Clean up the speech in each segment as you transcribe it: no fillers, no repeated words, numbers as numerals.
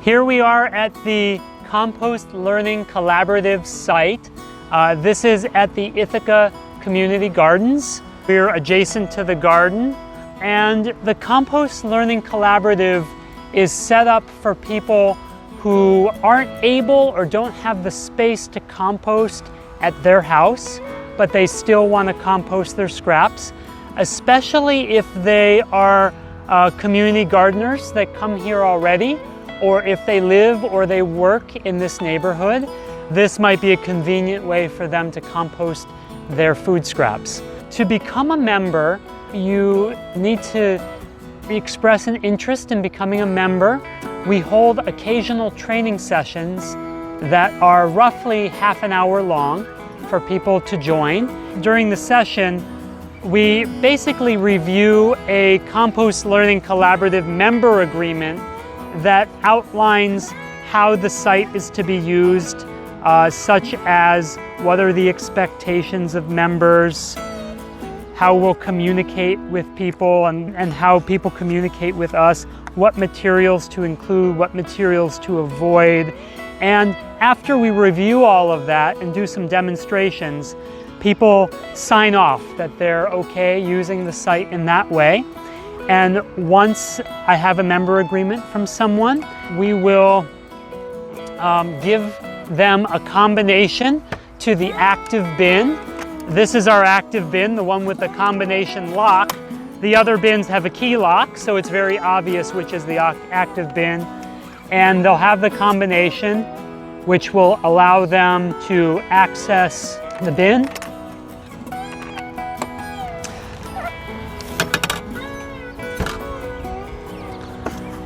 Here we are at the Compost Learning Collaborative site. This is at the Ithaca Community Gardens. We're adjacent to the garden, and the Compost Learning Collaborative is set up for people who aren't able or don't have the space to compost at their house, but they still want to compost their scraps, especially if they are community gardeners that come here already, or if they live or they work in this neighborhood. This might be a convenient way for them to compost their food scraps. To become a member, you need to express an interest in becoming a member. We hold occasional training sessions that are roughly half an hour long for people to join. During the session, we basically review a Compost Learning Collaborative member agreement that outlines how the site is to be used, such as what are the expectations of members, how we'll communicate with people and how people communicate with us, what materials to include, what materials to avoid. And after we review all of that and do some demonstrations, people sign off that they're okay using the site in that way. And once I have a member agreement from someone, we will give them a combination to the active bin. This is our active bin, the one with the combination lock. The other bins have a key lock, so it's very obvious which is the active bin. And they'll have the combination, which will allow them to access the bin.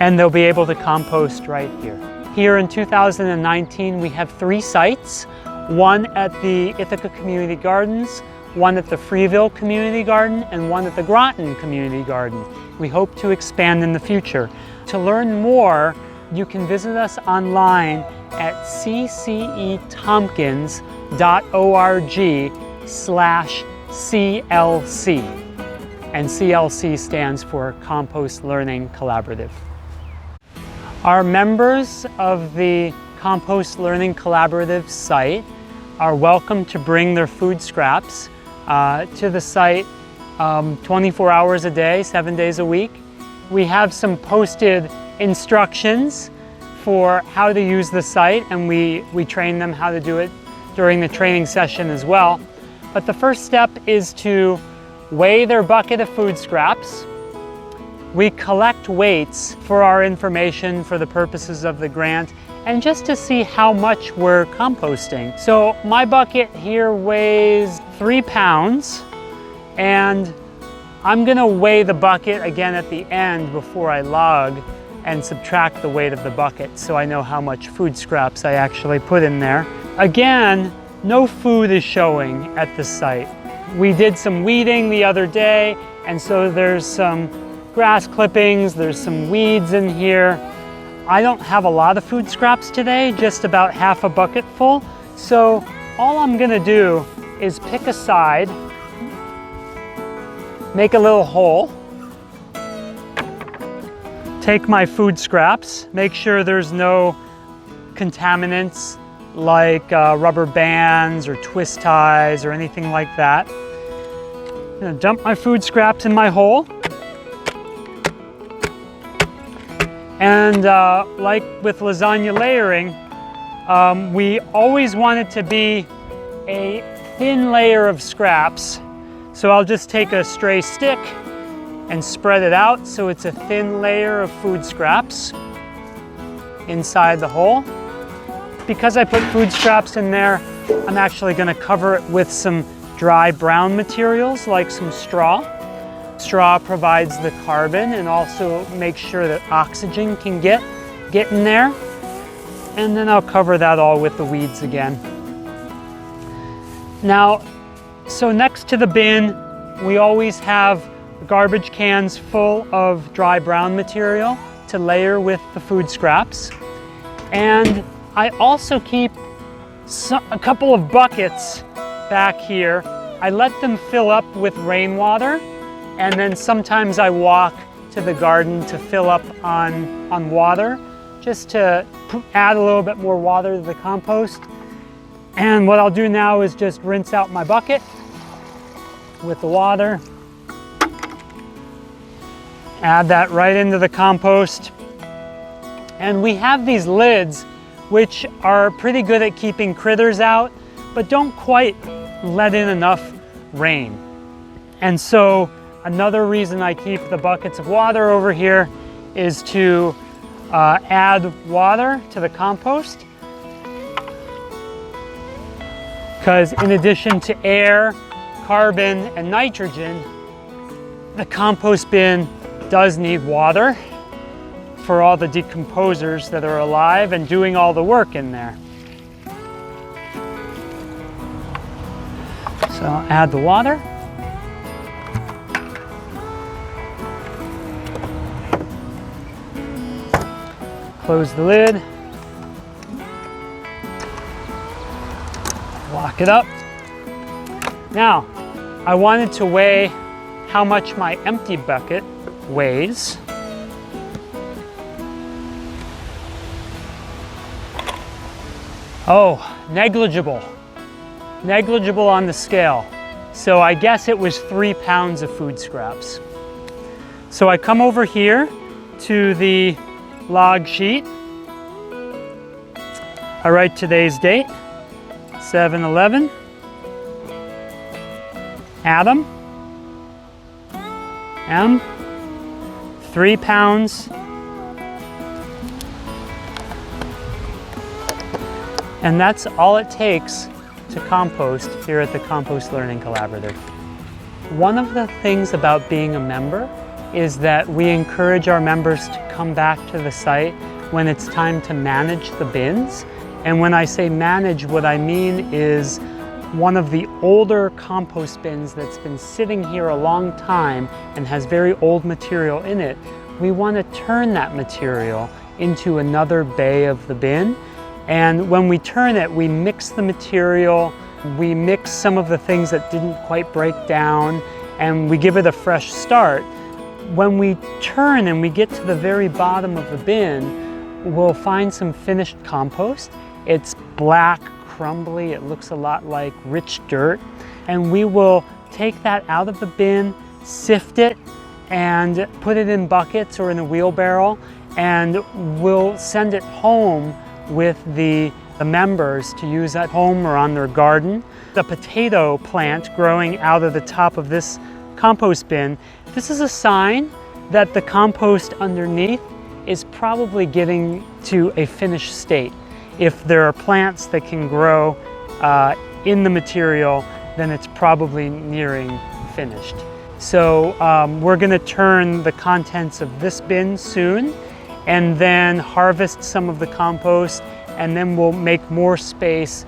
And they'll be able to compost right here. Here in 2019, we have 3 sites, one at the Ithaca Community Gardens, one at the Freeville Community Garden, and one at the Groton Community Garden. We hope to expand in the future. To learn more, you can visit us online at ccetompkins.org/CLC. And CLC stands for Compost Learning Collaborative. Our members of the Compost Learning Collaborative site are welcome to bring their food scraps to the site 24 hours a day, 7 days a week. We have some posted instructions for how to use the site, and we train them how to do it during the training session as well. But the first step is to weigh their bucket of food scraps. We collect weights for our information for the purposes of the grant and just to see how much we're composting. So my bucket here weighs 3 pounds, and I'm gonna weigh the bucket again at the end before I log and subtract the weight of the bucket so I know how much food scraps I actually put in there. Again, no food is showing at the site. We did some weeding the other day, and so there's some grass clippings, there's some weeds in here. I don't have a lot of food scraps today, just about half a bucket full. So all I'm gonna do is pick a side, make a little hole, take my food scraps, make sure there's no contaminants like rubber bands or twist ties or anything like that. I'm gonna dump my food scraps in my hole. And like with lasagna layering, we always want it to be a thin layer of scraps. So I'll just take a stray stick and spread it out so it's a thin layer of food scraps inside the hole. Because I put food scraps in there, I'm actually going to cover it with some dry brown materials like some straw. Straw provides the carbon and also makes sure that oxygen can get in there. And then I'll cover that all with the weeds again. Now, so next to the bin, we always have garbage cans full of dry brown material to layer with the food scraps. And I also keep a couple of buckets back here. I let them fill up with rainwater, and then sometimes I walk to the garden to fill up on water just to add a little bit more water to the compost. And what I'll do now is just rinse out my bucket with the water. Add that right into the compost. And we have these lids which are pretty good at keeping critters out, but don't quite let in enough rain. And so another reason I keep the buckets of water over here is to add water to the compost. Because in addition to air, carbon, and nitrogen, the compost bin does need water for all the decomposers that are alive and doing all the work in there. So I'll add the water. Close the lid. Lock it up. Now, I wanted to weigh how much my empty bucket weighs. Oh, negligible. Negligible on the scale. So I guess it was 3 pounds of food scraps. So I come over here to the log sheet. I write today's date, 7/11. Adam, M, 3 pounds. And that's all it takes to compost here at the Compost Learning Collaborative. One of the things about being a member is that we encourage our members to come back to the site when it's time to manage the bins. And when I say manage, what I mean is one of the older compost bins that's been sitting here a long time and has very old material in it, we want to turn that material into another bay of the bin. And when we turn it, we mix the material, we mix some of the things that didn't quite break down, and we give it a fresh start. When we turn and we get to the very bottom of the bin, we'll find some finished compost. It's black, crumbly, it looks a lot like rich dirt. And we will take that out of the bin, sift it, and put it in buckets or in a wheelbarrow, and we'll send it home with the members to use at home or on their garden. The potato plant growing out of the top of this compost bin, this is a sign that the compost underneath is probably getting to a finished state. If there are plants that can grow in the material, then it's probably nearing finished. So we're gonna turn the contents of this bin soon, and then harvest some of the compost, and then we'll make more space,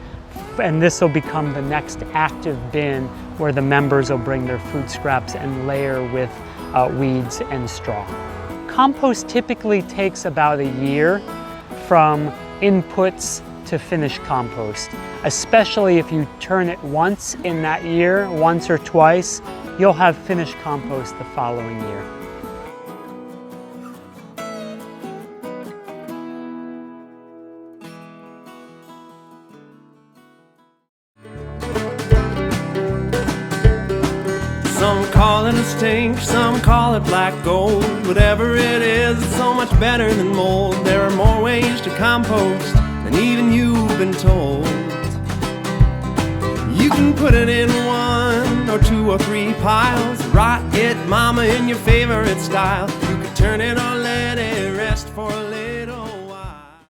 and this will become the next active bin where the members will bring their food scraps and layer with weeds and straw. Compost typically takes about a year from inputs to finished compost, especially if you turn it once in that year, once or twice, you'll have finished compost the following year. Some call it a stink, some call it black gold. Whatever it is, it's so much better than mold. There are more ways to compost than even you've been told. You can put it in 1 or 2 or 3 piles. Rot it, mama, in your favorite style. You can turn it or let it rest for a little.